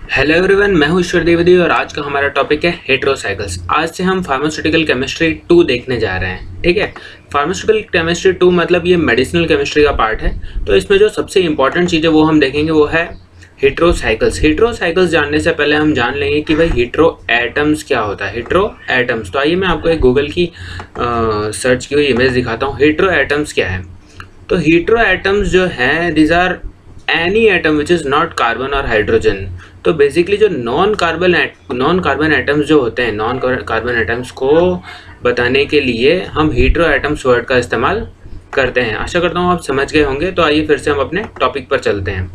Hello everyone, मैं हूं ईश्वर द्विवेदी और आज का हमारा टॉपिक है हेटेरोसाइकल्स। आज से हम फार्मास्यूटिकल केमिस्ट्री 2 देखने जा रहे हैं। ठीक है, फार्मास्यूटिकल केमिस्ट्री 2 मतलब ये मेडिसिनल केमिस्ट्री का पार्ट है। तो इसमें जो सबसे इंपॉर्टेंट चीज़ है वो हम देखेंगे, वो है हेटेरोसाइकल्स। हेटेरोसाइकल्स जानने से पहले हम जान लेंगे कि भाई हेटेरो एटम्स क्या होता है। हेटेरो एटम्स, तो आइए मैं आपको एक गूगल की सर्च की हुई इमेज दिखाता हूँ। हेटेरो एटम्स क्या है? तो हेटेरो एटम्स जो हैं, these are any atom which is not carbon और हाइड्रोजन। तो बेसिकली जो नॉन कार्बन एटम्स जो होते हैं, नॉन कार्बन एटम्स को बताने के लिए हम हेटेरो एटम्स वर्ड का इस्तेमाल करते हैं। आशा करता हूँ आप समझ गए होंगे। तो आइए फिर से हम अपने टॉपिक पर चलते हैं।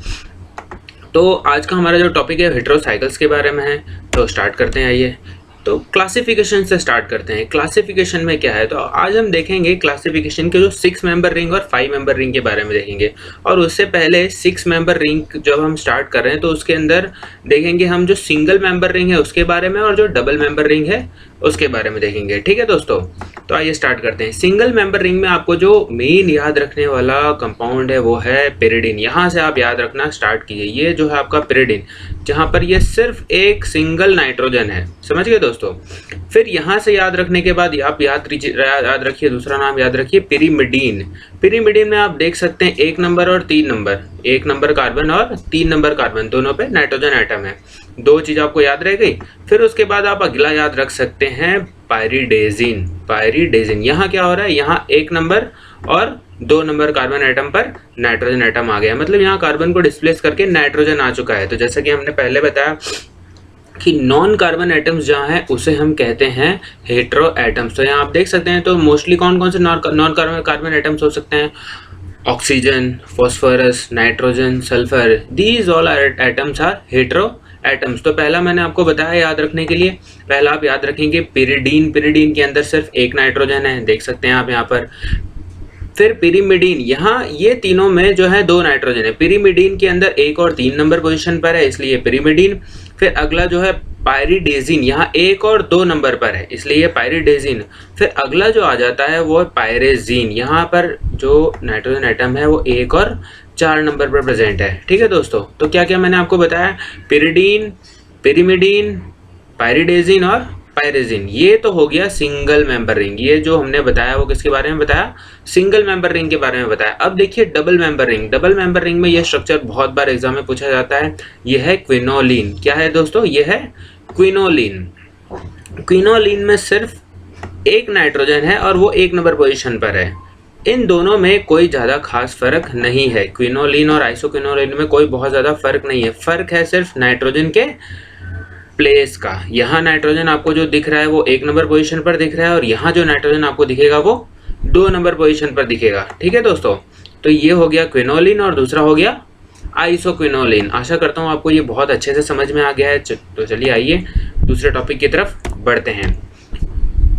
तो आज का हमारा जो टॉपिक है हेटेरोसाइकल्स के बारे में है। तो स्टार्ट करते हैं। आइए तो क्लासिफिकेशन से स्टार्ट करते हैं। क्लासिफिकेशन में क्या है, तो आज हम देखेंगे क्लासिफिकेशन के जो 6 मेंबर रिंग और 5 मेंबर रिंग के बारे में देखेंगे। और उससे पहले 6 मेंबर रिंग जब हम स्टार्ट कर रहे हैं तो उसके अंदर देखेंगे हम जो सिंगल मेंबर रिंग है उसके बारे में, और जो डबल मेंबर रिंग है उसके बारे में देखेंगे। ठीक है दोस्तों, तो आइए स्टार्ट करते हैं। सिंगल मेंबर रिंग में आपको जो मेन याद रखने वाला कंपाउंड है वो है पिरिडीन। यहाँ से आप याद रखना स्टार्ट कीजिए। ये जो है आपका पिरिडीन, जहाँ पर ये सिर्फ एक सिंगल नाइट्रोजन है। समझ गए दोस्तों? फिर यहाँ से याद रखने के बाद आप याद रखिए, दूसरा नाम याद रखिए पिरिमिडीन। पिरिमिडीन में आप देख सकते हैं 1 नंबर और 3 नंबर, 1 नंबर कार्बन और 3 नंबर कार्बन, दोनों पे नाइट्रोजन एटम है। दो चीज आपको याद रह गई। फिर उसके बाद आप अगला याद रख सकते हैं पायरिडेजिन। पायरिडेजिन यहाँ क्या हो रहा है, यहाँ 1 नंबर और 2 नंबर कार्बन एटम पर नाइट्रोजन एटम आ गया, मतलब यहाँ कार्बन को डिस्प्लेस करके नाइट्रोजन आ चुका है। तो जैसा कि हमने पहले बताया कि नॉन कार्बन एटम्स जहाँ है उसे हम कहते हैं हेटेरो एटम्स। तो यहाँ आप देख सकते हैं, तो मोस्टली कौन कौन से नॉन कार्बन एटम्स हो सकते हैं? Oxygen, phosphorus, nitrogen, sulphur, these all atoms are hetero atoms. तो पहला मैंने आपको बताया याद रखने के लिए। पहला आप याद रखेंगे पिरिडीन। पिरिडीन के अंदर सिर्फ एक नाइट्रोजन है, देख सकते हैं आप यहाँ पर। फिर पिरिमिडीन, यहाँ ये तीनों में जो है 2 नाइट्रोजन है। पिरिमिडीन के अंदर 1 और 3 नंबर पोजीशन पर है, इसलिए पिरिमिडीन। फिर अगला जो है पायरिडेजिन, यहाँ 1 और 2 नंबर पर है, इसलिए ये पायरिडेजिन। फिर अगला जो आ जाता है वो है पायरेजीन, यहाँ पर जो नाइट्रोजन एटम है वो 1 और 4 नंबर पर प्रेजेंट है। ठीक है दोस्तों, तो क्या क्या मैंने आपको बताया? पिरिडीन, पिरिमिडीन, पायरिडेजिन और पायरेजिन। ये तो हो गया सिंगल मेंबर रिंग। ये जो हमने बताया वो किसके बारे में बताया? सिंगल मेंबर रिंग के बारे में बताया। अब देखिए double member ring. Double member ring में ये स्ट्रक्चर बहुत बार एग्जाम में पूछा जाता है। ये है क्विनोलिन। क्या है दोस्तों? ये है क्विनोलिन। क्विनोलिन में सिर्फ एक नाइट्रोजन है और वो 1 नंबर पोजीशन पर है। इन दोनों में कोई ज़्यादा खास फर्क नहीं है। क्विनोलिन और आइसोक्विनोलिन में कोई बहुत ज़्यादा फर्क नहीं है। फर्क है सिर्फ नाइट्रोजन के प्लेस का। यहाँ नाइट्रोजन आपको जो दिख रहा है वो 1 नंबर पोजीशन पर दिख रहा है, और यहाँ जो नाइट्रोजन आपको दिखेगा वो 2 नंबर पोजीशन पर दिखेगा। ठीक है दोस्तों, तो ये हो गया क्विनोलिन और दूसरा हो गया आइसोक्विनोलिन। आशा करता हूँ आपको ये बहुत अच्छे से समझ में आ गया है। तो चलिए आइए दूसरे टॉपिक की तरफ बढ़ते हैं।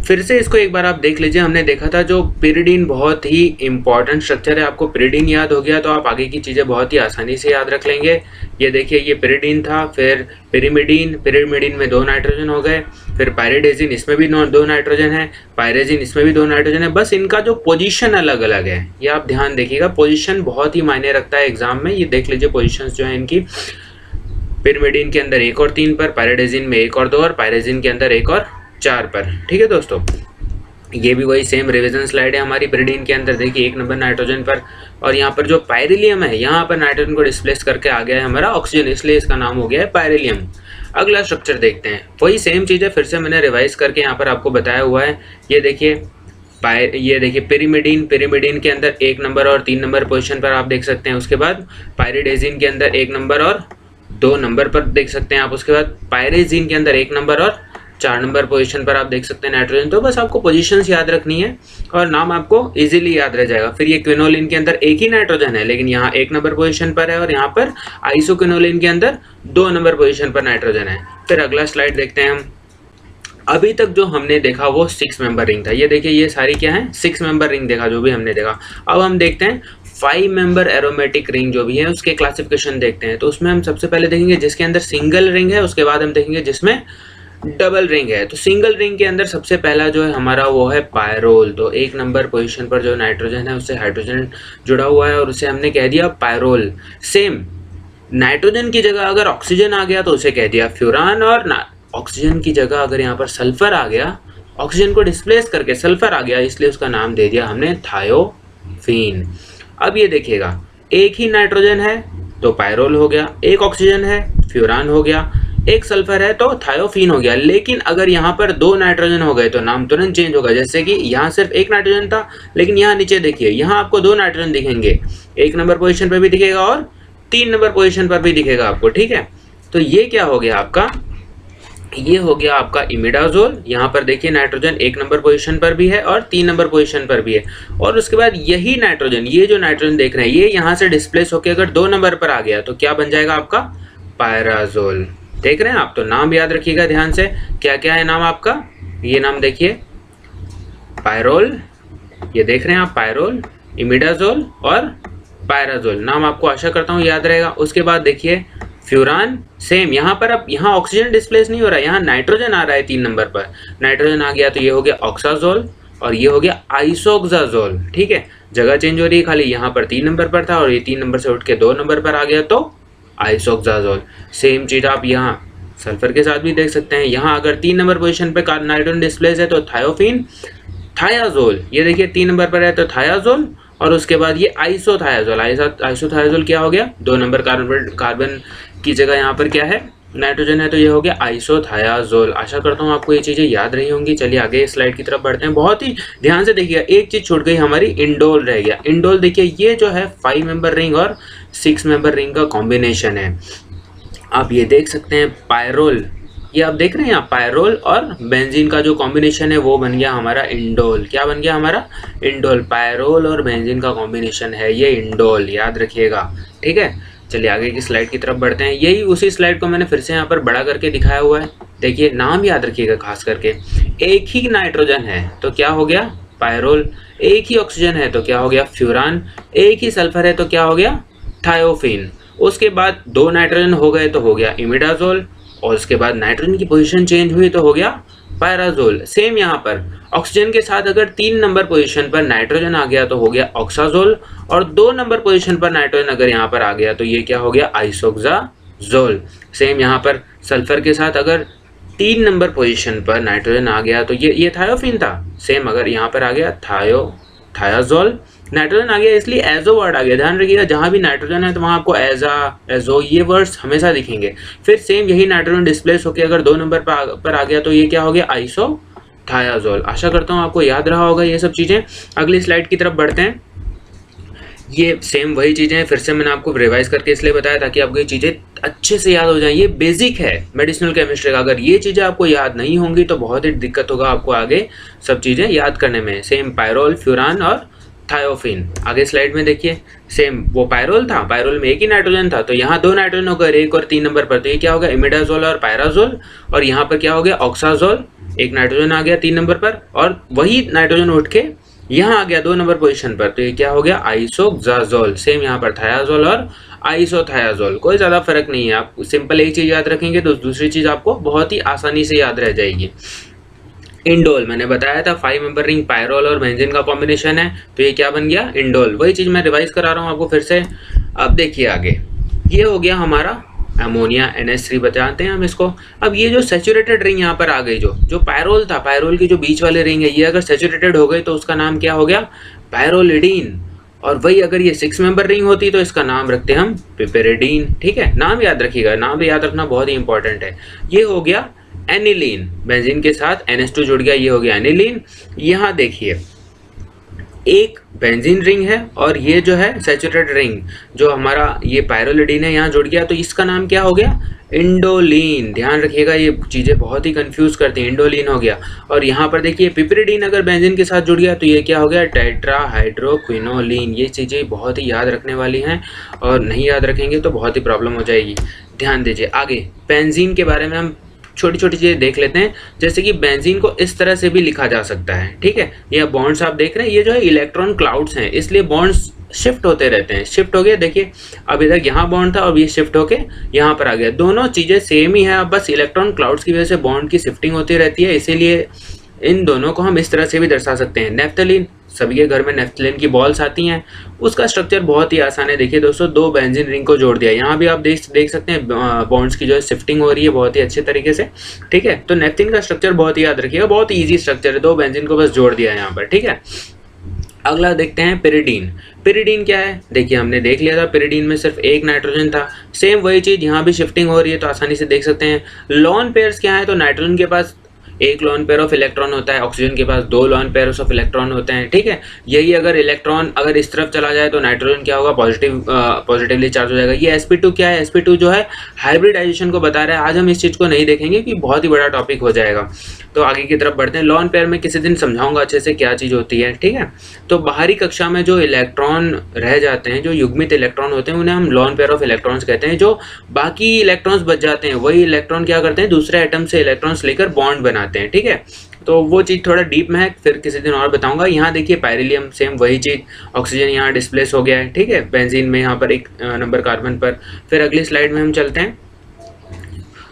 फिर से इसको एक बार आप देख लीजिए। हमने देखा था जो पिरिडीन बहुत ही इंपॉर्टेंट स्ट्रक्चर है। आपको पिरिडीन याद हो गया तो आप आगे की चीज़ें बहुत ही आसानी से याद रख लेंगे। ये देखिए, ये पिरिडीन था, फिर पिरिमिडीन। पिरिमिडीन में 2 नाइट्रोजन हो गए। फिर पायरिडेजिन, इसमें भी 2 नाइट्रोजन है। पायरेजिन, इसमें भी 2 नाइट्रोजन है। बस इनका जो पोजीशन अलग अलग है, ये आप ध्यान देखिएगा। पोजीशन बहुत ही मायने रखता है एग्जाम में। ये देख लीजिए पोजीशंस जो है इनकी। पिरिमिडीन के अंदर 1 और 3 पर, पायरिडेजिन में 1 और 2, और पायरेजिन के अंदर 1 और 4 पर। ठीक है दोस्तों, ये भी वही सेम रिवीजन स्लाइड है हमारी। पिरिडीन के अंदर देखिए 1 नंबर नाइट्रोजन पर, और यहाँ पर जो पायरिलियम है यहाँ पर नाइट्रोजन को डिस्प्लेस करके आ गया है हमारा ऑक्सीजन, इसलिए इसका नाम हो गया है पायरिलियम। अगला स्ट्रक्चर देखते हैं। वही सेम चीज़ है, फिर से मैंने रिवाइज करके यहाँ पर आपको बताया हुआ है। ये देखिए पिरिमिडीन। पिरिमिडीन के अंदर 1 नंबर और 3 नंबर पोजीशन पर आप देख सकते हैं। उसके बाद पायरिडेजिन के अंदर 1 नंबर और 2 नंबर पर देख सकते हैं आप। उसके बाद पायरेजिन के अंदर 1 नंबर और 4 नंबर पोजीशन पर आप देख सकते हैं नाइट्रोजन। तो बस आपको पोजीशंस याद रखनी है और नाम आपको इजीली याद रह जाएगा। फिर ये क्विनोलिन के अंदर 1 ही नाइट्रोजन है, लेकिन यहाँ 1 नंबर पोजीशन पर है, और यहाँ पर आइसोक्विनोलिन के अंदर 2 नंबर पोजीशन पर नाइट्रोजन है। फिर अगला स्लाइड देखते हैं हम। अभी तक जो हमने देखा वो 6 मेंबर रिंग था। ये देखिए, ये सारी क्या है? 6 मेंबर रिंग देखा जो भी हमने देखा। अब हम देखते हैं 5 मेंबर एरोमेटिक रिंग जो भी है उसके क्लासिफिकेशन देखते हैं। तो उसमें हम सबसे पहले देखेंगे जिसके अंदर सिंगल रिंग है, उसके बाद हम देखेंगे जिसमें डबल रिंग है। तो सिंगल रिंग के अंदर सबसे पहला जो है हमारा वो है पायरोल। तो 1 नंबर पोजीशन पर जो नाइट्रोजन है उससे हाइड्रोजन जुड़ा हुआ है और उसे हमने कह दिया पायरोल। सेम नाइट्रोजन की जगह अगर ऑक्सीजन आ गया तो उसे कह दिया फ्यूरान, और ऑक्सीजन की जगह अगर यहाँ पर सल्फर आ गया, ऑक्सीजन को डिस्प्लेस करके सल्फर आ गया, इसलिए उसका नाम दे दिया हमने थायोफीन। अब ये देखिएगा, एक ही नाइट्रोजन है तो पायरोल हो गया, एक ऑक्सीजन है फ्यूरान हो गया, एक सल्फर है तो थायोफीन हो गया। लेकिन अगर यहाँ पर 2 नाइट्रोजन हो गए तो नाम तुरंत चेंज होगा। जैसे कि यहाँ सिर्फ एक नाइट्रोजन था, लेकिन यहाँ नीचे देखिए, यहाँ आपको 2 नाइट्रोजन दिखेंगे, 1 नंबर पोजीशन पर भी दिखेगा और 3 नंबर पोजीशन पर भी दिखेगा आपको, ठीक है। तो ये क्या हो गया आपका, ये हो गया आपका इमिडाजोल। यहाँ पर देखिए नाइट्रोजन 1 नंबर पोजीशन पर भी है और 3 नंबर पोजीशन पर भी है। और उसके बाद यही नाइट्रोजन, ये जो नाइट्रोजन देख रहे हैं, ये यहाँ से डिस्प्लेस होकर अगर 2 नंबर पर आ गया तो क्या बन जाएगा आपका, पायराजोल। देख रहे हैं आप, तो नाम याद रखिएगा ध्यान से, क्या क्या है नाम आपका, ये नाम देखिए, पायरोल, ये देख रहे हैं आप, पायरोल, इमिडाजोल और पायराजोल। नाम आपको आशा करता हूँ याद रहेगा। उसके बाद देखिए फ्यूरान, सेम यहाँ पर, अब यहाँ ऑक्सीजन डिस्प्लेस नहीं हो रहा है, यहाँ नाइट्रोजन आ रहा है 3 नंबर पर, नाइट्रोजन आ गया तो ये हो गया ऑक्साजोल और ये हो गया आइसोक्साजोल, ठीक है। जगह चेंज हो रही है, खाली यहाँ पर 3 नंबर पर था और ये 3 नंबर से उठ के 2 नंबर पर आ गया तो आइसोक्साजोल। सेम चीज़ आप यहाँ सल्फर के साथ भी देख सकते हैं। यहाँ अगर 3 नंबर पोजीशन पे नाइट्रोजन डिस्प्लेस है तो थायोफीन, थायाजोल, ये देखिए 3 नंबर पर है तो थायाजोल, और उसके बाद ये आइसोथायाजोल। आइसोथायाजोल क्या हो गया, 2 नंबर कार्बन की जगह यहाँ पर क्या है, नाइट्रोजन है, तो ये हो गया आइसोथायाजोल। आशा करता हूँ आपको ये चीज़ें याद रही होंगी। चलिए आगे स्लाइड की तरफ बढ़ते हैं। बहुत ही ध्यान से देखिएगा, एक चीज़ छूट गई हमारी, इंडोल रह गया। इंडोल देखिए, ये जो है 5 मेंबर रिंग और 6 मेंबर रिंग का कॉम्बिनेशन है। आप ये देख सकते हैं पायरोल, ये आप देख रहे हैं यहाँ, पायरोल और बेंजीन का जो कॉम्बिनेशन है वो बन गया हमारा इंडोल। क्या बन गया हमारा, इंडोल। पायरोल और बेंजीन का कॉम्बिनेशन है ये इंडोल, याद रखिएगा, ठीक है। चलिए आगे की स्लाइड की तरफ बढ़ते हैं। यही उसी स्लाइड को मैंने फिर से यहाँ पर बड़ा करके दिखाया हुआ है। देखिए नाम याद रखिएगा खास करके, एक ही नाइट्रोजन है तो क्या हो गया, पायरोल, एक ही ऑक्सीजन है तो क्या हो गया, फ्यूरान, एक ही सल्फर है तो क्या हो गया, थायोफीन। उसके बाद 2 नाइट्रोजन हो गए तो हो गया इमिडाजोल, और उसके बाद नाइट्रोजन की पोजीशन चेंज हुई तो हो गया पायराजोल। सेम यहाँ पर ऑक्सीजन के साथ अगर 3 नंबर पोजीशन पर नाइट्रोजन आ गया तो हो गया ऑक्साजोल, और 2 नंबर पोजीशन पर नाइट्रोजन अगर यहाँ पर आ गया तो ये क्या हो गया, आइसोक्साजोल। सेम यहाँ पर सल्फर के साथ अगर 3 नंबर पोजीशन पर नाइट्रोजन आ गया तो ये थायोफीन था। सेम अगर यहाँ पर आ गया थायाजोल, नाइट्रोजन आ गया इसलिए एजो वर्ड आ गया। ध्यान रखिएगा, जहाँ भी नाइट्रोजन है तो वहाँ आपको एजो ये वर्ड्स हमेशा दिखेंगे। फिर सेम यही नाइट्रोजन डिस्प्लेस होकर अगर 2 नंबर पर आ गया तो ये क्या हो गया, आइसोथायाजोल। आशा करता हूँ आपको याद रहा होगा ये सब चीज़ें। अगली स्लाइड की तरफ बढ़ते हैं। ये सेम वही चीज़ें हैं, फिर से मैंने आपको रिवाइज करके इसलिए बताया ताकि आपको ये चीज़ें अच्छे से याद हो जाए। ये बेसिक है मेडिसिनल केमिस्ट्री का, अगर ये चीज़ें आपको याद नहीं होंगी तो बहुत ही दिक्कत होगा आपको आगे सब चीज़ें याद करने में। सेम पायरोल, फ्यूरान और थायोफीन। आगे स्लाइड में देखिए, सेम वो पायरोल था, पायरोल में एक ही नाइट्रोजन था तो यहाँ 2 नाइट्रोजन हो गए, 1 और 3 नंबर पर, तो ये क्या हो गया, इमिडाजोल और पायराजोल। और यहाँ पर क्या हो गया, ऑक्साजोल, एक नाइट्रोजन आ गया 3 नंबर पर, और वही नाइट्रोजन उठ के यहाँ आ गया 2 नंबर पोजीशन पर, तो ये क्या हो गया, आइसोक्साजोल। सेम यहाँ पर थायाजोल और आइसोथायाजोल, कोई ज़्यादा फर्क नहीं है। आप सिंपल एक चीज़ याद रखेंगे तो दूसरी चीज़ आपको बहुत ही आसानी से याद रह जाएगी। इंडोल मैंने बताया था 5 मेंबर रिंग पायरोल और बेंजीन का कॉम्बिनेशन है, तो ये क्या बन गया, इंडोल। वही चीज़ मैं रिवाइज करा रहा हूँ आपको फिर से। अब देखिए आगे, ये हो गया हमारा अमोनिया NH3 बताते हैं हम इसको। अब ये जो सैचुरेटेड रिंग यहाँ पर आ गई, जो पायरोल था, पायरोल की जो बीच वाले रिंग है, ये अगर सैचुरेटेड हो गई तो उसका नाम क्या हो गया, पायरोलिडीन। और वही अगर ये 6 मेंबर रिंग होती तो इसका नाम रखते हम पिपेरिडीन, ठीक है। नाम याद रखिएगा, नाम भी याद रखना बहुत ही इंपॉर्टेंट है। ये हो गया एनिलीन, बेंजीन के साथ NH2 जुड़ गया, ये हो गया एनिलीन। यहाँ देखिए एक बेंजीन रिंग है और ये जो है सैचुरेटेड रिंग जो हमारा ये पायरोलिडीन है यहाँ जुड़ गया, तो इसका नाम क्या हो गया, इंडोलिन। ध्यान रखिएगा, ये चीज़ें बहुत ही कंफ्यूज करती हैं। इंडोलिन हो गया। और यहाँ पर देखिए पिपरिडीन अगर बेंजीन के साथ जुड़ गया तो ये क्या हो गया, टेट्राहाइड्रोक्विनोलिन। ये चीज़ें बहुत ही याद रखने वाली हैं और नहीं याद रखेंगे तो बहुत ही प्रॉब्लम हो जाएगी। ध्यान दीजिए। आगे बेंजीन के बारे में हम छोटी छोटी चीज़ें देख लेते हैं, जैसे कि बेंजीन को इस तरह से भी लिखा जा सकता है, ठीक है। ये बॉन्ड्स आप देख रहे हैं, ये जो है इलेक्ट्रॉन क्लाउड्स हैं, इसलिए बॉन्ड्स शिफ्ट होते रहते हैं। शिफ्ट हो गया, देखिए अब इधर यहाँ बॉन्ड था और ये शिफ्ट होके यहाँ पर आ गया। दोनों चीज़ें सेम ही है, अब बस इलेक्ट्रॉन क्लाउड्स की वजह से बॉन्ड की शिफ्टिंग होती रहती है, इसीलिए इन दोनों को हम इस तरह से भी दर्शा सकते हैं। नेफ्थलीन, सभी के घर में नेफ्थलीन की बॉल्स आती हैं। उसका स्ट्रक्चर बहुत ही आसान है। देखिए दोस्तों, 2 बेंजीन रिंग को जोड़ दिया। यहाँ भी आप देख सकते हैं बॉन्ड्स की जो है शिफ्टिंग हो रही है बहुत ही अच्छे तरीके से। ठीक है, तो नेफ्थलीन का स्ट्रक्चर बहुत ही याद रखिएगा, बहुत ईजी स्ट्रक्चर है। 2 बेंजीन को बस जोड़ दिया है यहाँ पर। ठीक है, अगला देखते हैं पिरिडीन। पिरिडीन क्या है? देखिए, हमने देख लिया था पिरिडीन में सिर्फ एक नाइट्रोजन था। सेम वही चीज यहाँ भी शिफ्टिंग हो रही है, तो आसानी से देख सकते हैं। लॉन पेयर्स क्या है? तो नाइट्रोजन के पास 1 लॉन पेयर ऑफ इलेक्ट्रॉन होता है, ऑक्सीजन के पास 2 लॉन पेयर्स ऑफ इलेक्ट्रॉन होते हैं। ठीक है, यही अगर इलेक्ट्रॉन अगर इस तरफ चला जाए तो नाइट्रोजन क्या होगा? पॉजिटिवली चार्ज हो जाएगा। ये sp2 क्या है? sp2 जो है हाइब्रिडाइजेशन को बता रहा है। आज हम इस चीज को नहीं देखेंगे कि बहुत ही बड़ा टॉपिक हो जाएगा, तो आगे की तरफ बढ़ते हैं। लॉन पेयर में किसी दिन समझाऊंगा अच्छे से क्या चीज होती है। ठीक है, तो बाहरी कक्षा में जो इलेक्ट्रॉन रह जाते हैं, जो युग्मित इलेक्ट्रॉन होते हैं, उन्हें हम लॉन पेयर ऑफ इलेक्ट्रॉन्स कहते हैं। जो बाकी इलेक्ट्रॉन्स बच जाते हैं, वही इलेक्ट्रॉन क्या करते हैं? दूसरे एटम से इलेक्ट्रॉन्स लेकर बॉन्ड बनाते हैं। ठीक है, तो वो चीज़ थोड़ा डीप में है, फिर किसी दिन और बताऊंगा। यहाँ देखिए पायरिलियम, सेम वही चीज़, ऑक्सीजन यहाँ डिस्प्लेस हो गया है। ठीक है, बेंजीन में यहाँ पर 1 नंबर कार्बन पर। फिर अगली स्लाइड में हम चलते हैं।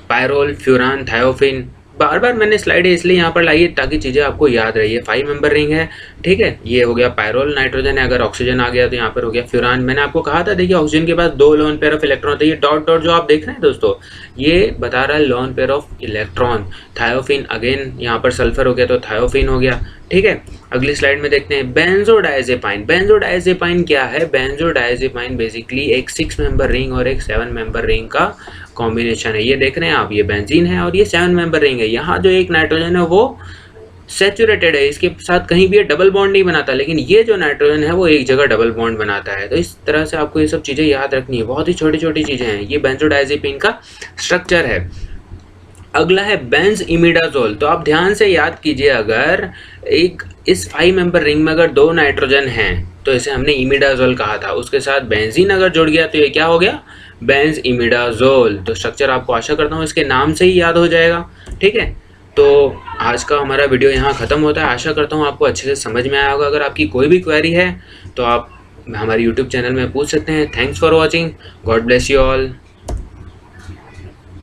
Pyrrole, furan, thiophene. बार बार मैंने स्लाइड इसलिए यहाँ पर लाई है ताकि चीज़ें आपको याद रही है। 5 मेंबर रिंग है। ठीक है, ये हो गया पायरोल, नाइट्रोजन है। अगर ऑक्सीजन आ गया तो यहाँ पर हो गया फ्यूरान। मैंने आपको कहा था, देखिए ऑक्सीजन के पास 2 लोन पेयर ऑफ इलेक्ट्रॉन होते हैं। ये डॉट डॉट जो आप देख रहे हैं दोस्तों, ये बता रहा है lone pair of electron. Thiophene, again यहाँ पर सल्फर हो गया तो थायोफिन हो गया। ठीक है, अगली स्लाइड में देखते हैं बेंजोडाइजेपाइन। बेंजोडाइजेपाइन क्या है? बेंजोडाइजेपाइन बेसिकली एक 6 मेंबर रिंग और एक 7 मेंबर रिंग का कॉम्बिनेशन है। ये देख रहे हैं आप, ये बेंजीन है और ये 7 मेंबर रिंग है। यहाँ जो एक नाइट्रोजन है वो सैचुरेटेड है, इसके साथ कहीं भी ये डबल बॉन्ड नहीं बनाता, लेकिन ये जो नाइट्रोजन है वो एक जगह डबल बॉन्ड बनाता है। तो इस तरह से आपको ये सब चीज़ें याद रखनी है, बहुत ही छोटी छोटी चीज़ें हैं। ये बेंजोडाइजेपिन का स्ट्रक्चर है। अगला है बेंज इमिडाजोल। तो आप ध्यान से याद कीजिए, अगर एक इस 5 मेंबर रिंग में अगर 2 नाइट्रोजन हैं तो इसे हमने इमिडाजोल कहा था। उसके साथ बेंजीन अगर जुड़ गया तो ये क्या हो गया? Benz imidazole. तो स्ट्रक्चर आपको आशा करता हूँ इसके नाम से ही याद हो जाएगा। ठीक है, तो आज का हमारा वीडियो यहाँ ख़त्म होता है। आशा करता हूँ आपको अच्छे से समझ में आया होगा। अगर आपकी कोई भी क्वेरी है तो आप हमारे YouTube चैनल में पूछ सकते हैं। Thanks for watching, God bless you all.